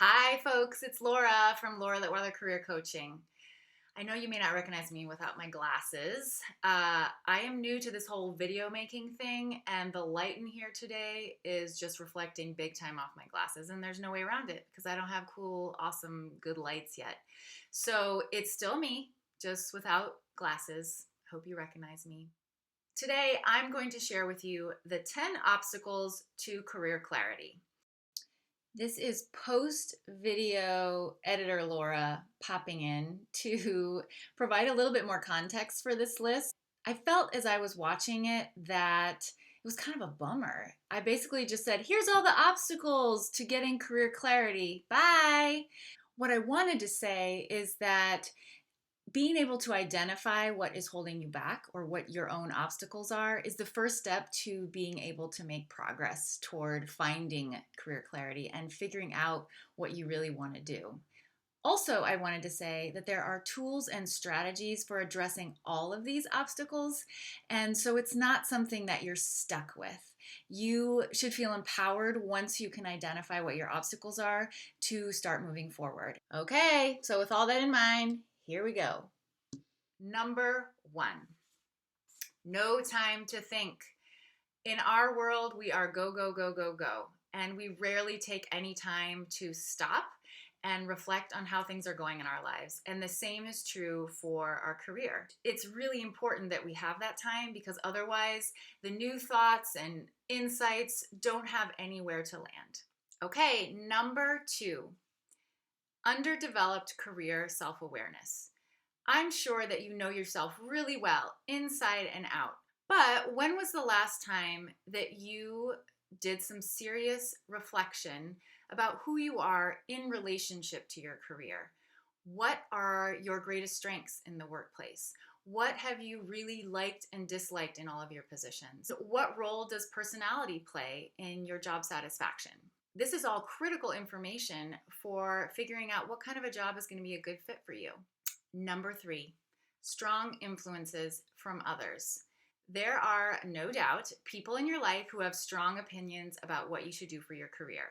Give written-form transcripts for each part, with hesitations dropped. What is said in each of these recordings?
Hi, folks. It's Laura from Laura That Weather Career Coaching. I know you may not recognize me without my glasses. I am new to this whole video making thing, and the light in here today is just reflecting big time off my glasses, and there's no way around it because I don't have cool, awesome, good lights yet. So it's still me, just without glasses. Hope you recognize me. Today, I'm going to share with you the 10 obstacles to career clarity. This is post video editor Laura popping in to provide a little bit more context for this list. I felt as I was watching it that it was kind of a bummer. I basically just said, here's all the obstacles to getting career clarity. Bye. What I wanted to say is that being able to identify what is holding you back or what your own obstacles are is the first step to being able to make progress toward finding career clarity and figuring out what you really want to do. Also, I wanted to say that there are tools and strategies for addressing all of these obstacles, and so it's not something that you're stuck with. You should feel empowered once you can identify what your obstacles are to start moving forward. Okay, so with all that in mind, here we go. Number 1, no time to think. In our world, we are go, go, go, go, go, and we rarely take any time to stop and reflect on how things are going in our lives. And the same is true for our career. It's really important that we have that time because otherwise the new thoughts and insights don't have anywhere to land. Okay, number 2, underdeveloped career self-awareness. I'm sure that you know yourself really well, inside and out. But when was the last time that you did some serious reflection about who you are in relationship to your career? What are your greatest strengths in the workplace? What have you really liked and disliked in all of your positions? What role does personality play in your job satisfaction? This is all critical information for figuring out what kind of a job is going to be a good fit for you. Number 3, strong influences from others. There are no doubt people in your life who have strong opinions about what you should do for your career,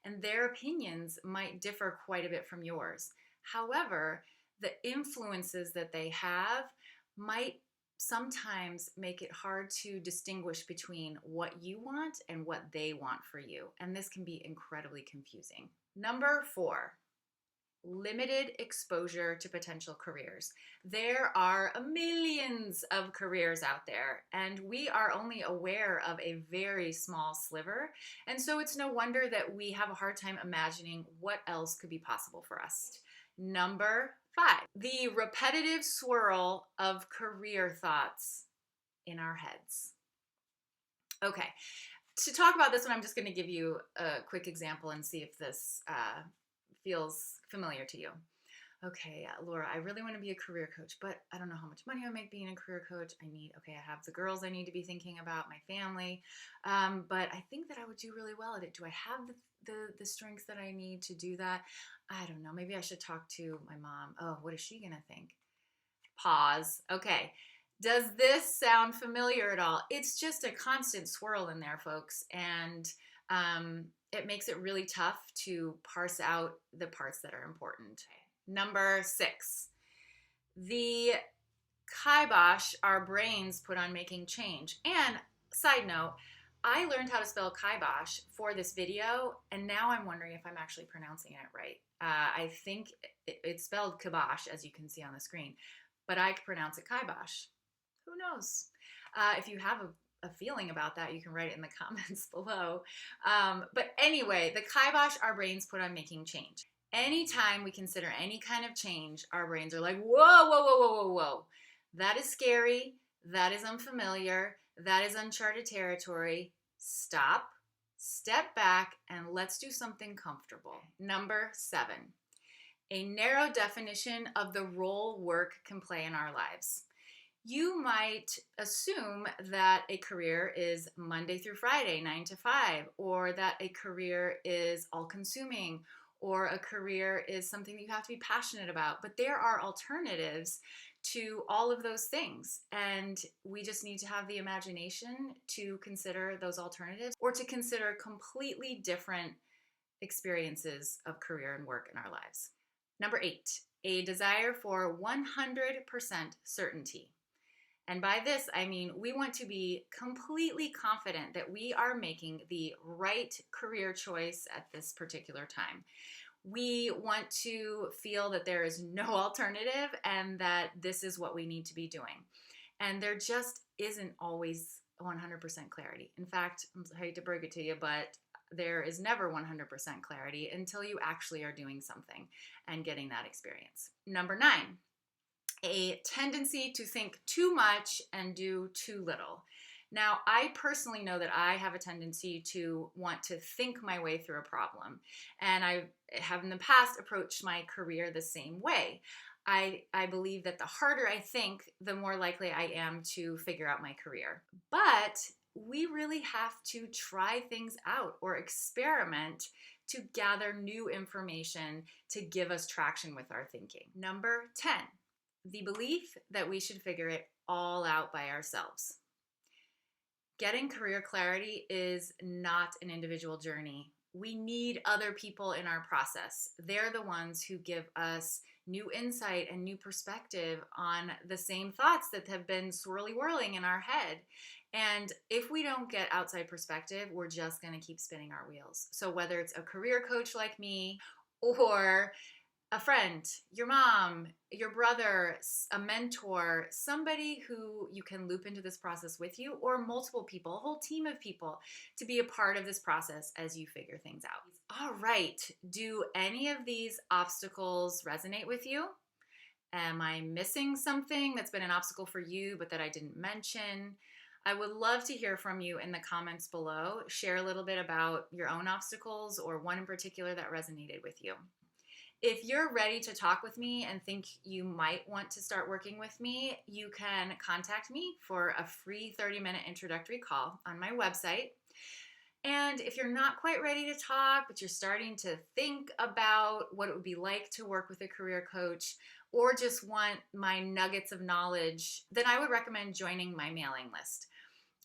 and their opinions might differ quite a bit from yours. However, the influences that they have might sometimes make it hard to distinguish between what you want and what they want for you, and this can be incredibly confusing. Number 4, limited exposure to potential careers. There are millions of careers out there, and we are only aware of a very small sliver, and so it's no wonder that we have a hard time imagining what else could be possible for us. Number 5, the repetitive swirl of career thoughts in our heads. Okay, to talk about this one, I'm just going to give you a quick example and see if this feels familiar to you. Okay, Laura, I really want to be a career coach, but I don't know how much money I make being a career coach. I have the girls I need to be thinking about, my family, but I think that I would do really well at it. Do I have the strengths that I need to do that? I don't know. Maybe I should talk to my mom. Oh, what is she going to think? Pause. Okay. Does this sound familiar at all? It's just a constant swirl in there, folks, and it makes it really tough to parse out the parts that are important. Number 6, the KIBOSH our brains put on making change. And side note, I learned how to spell KIBOSH for this video, and now I'm wondering if I'm actually pronouncing it right. I think it's spelled kibosh, as you can see on the screen, but I pronounce it KIBOSH. Who knows? If you have a feeling about that, you can write it in the comments below. But anyway, the kibosh our brains put on making change. Anytime we consider any kind of change, our brains are like, whoa, whoa, whoa, whoa, whoa, whoa. That is scary. That is unfamiliar. That is uncharted territory. Stop, step back, and let's do something comfortable. Number 7, a narrow definition of the role work can play in our lives. You might assume that a career is Monday through Friday, 9 to 5, or that a career is all-consuming, or a career is something that you have to be passionate about. But there are alternatives to all of those things, and we just need to have the imagination to consider those alternatives or to consider completely different experiences of career and work in our lives. Number 8, a desire for 100% certainty. And by this, I mean we want to be completely confident that we are making the right career choice at this particular time. We want to feel that there is no alternative and that this is what we need to be doing. And there just isn't always 100% clarity. In fact, I hate to break it to you, but there is never 100% clarity until you actually are doing something and getting that experience. Number 9, a tendency to think too much and do too little. Now, I personally know that I have a tendency to want to think my way through a problem, and I have in the past approached my career the same way. I believe that the harder I think, the more likely I am to figure out my career. But we really have to try things out or experiment to gather new information to give us traction with our thinking. Number 10, the belief that we should figure it all out by ourselves. Getting career clarity is not an individual journey. We need other people in our process. They're the ones who give us new insight and new perspective on the same thoughts that have been swirly whirling in our head. And if we don't get outside perspective, we're just going to keep spinning our wheels. So whether it's a career coach like me or a friend, your mom, your brother, a mentor, somebody who you can loop into this process with you, or multiple people, a whole team of people to be a part of this process as you figure things out. All right, do any of these obstacles resonate with you? Am I missing something that's been an obstacle for you but that I didn't mention? I would love to hear from you in the comments below. Share a little bit about your own obstacles or one in particular that resonated with you. If you're ready to talk with me and think you might want to start working with me, you can contact me for a free 30-minute introductory call on my website. And if you're not quite ready to talk, but you're starting to think about what it would be like to work with a career coach, or just want my nuggets of knowledge, then I would recommend joining my mailing list.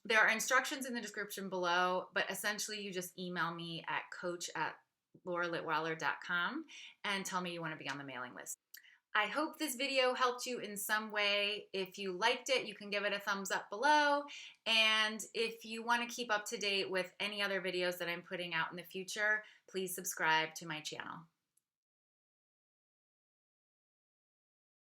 There are instructions in the description below, but essentially you just email me at coach@lauralitweiler.com and tell me you want to be on the mailing list. I hope this video helped you in some way. If you liked it, you can give it a thumbs up below. And if you want to keep up to date with any other videos that I'm putting out in the future, please subscribe to my channel.